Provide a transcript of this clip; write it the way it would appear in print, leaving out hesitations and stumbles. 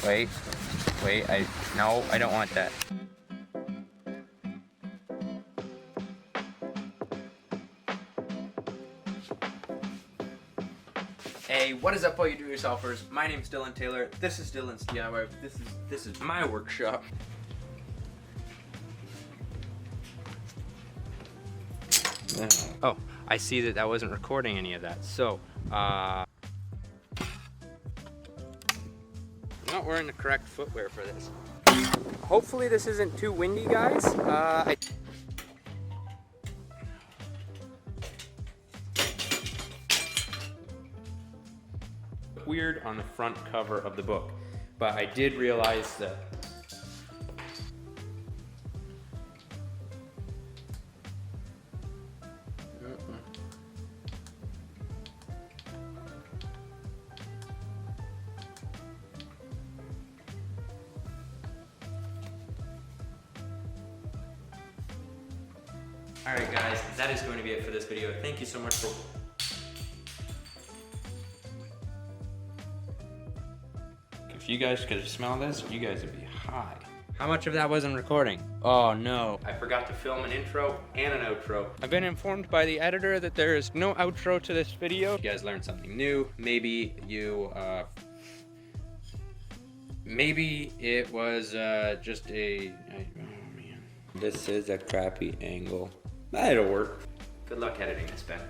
Wait, no, I don't want that. Hey, what is up all you do-it-yourselfers? My name is Dylan Taylor. This is Dylan's DIY. This is my workshop. Oh, I see that wasn't recording any of that. So, I'm not wearing the correct footwear for this. Hopefully this isn't too windy, guys. Weird on the front cover of the book, but I did realize that Alright guys, that is going to be it for this video. Thank you so much for... If you guys could smell this, you guys would be high. How much of that wasn't recording? Oh no. I forgot to film an intro and an outro. I've been informed by the editor that there is no outro to this video. You guys learned something new. Maybe you, maybe it was just a... oh man. This is a crappy angle. That'll work. Good luck editing this, Ben.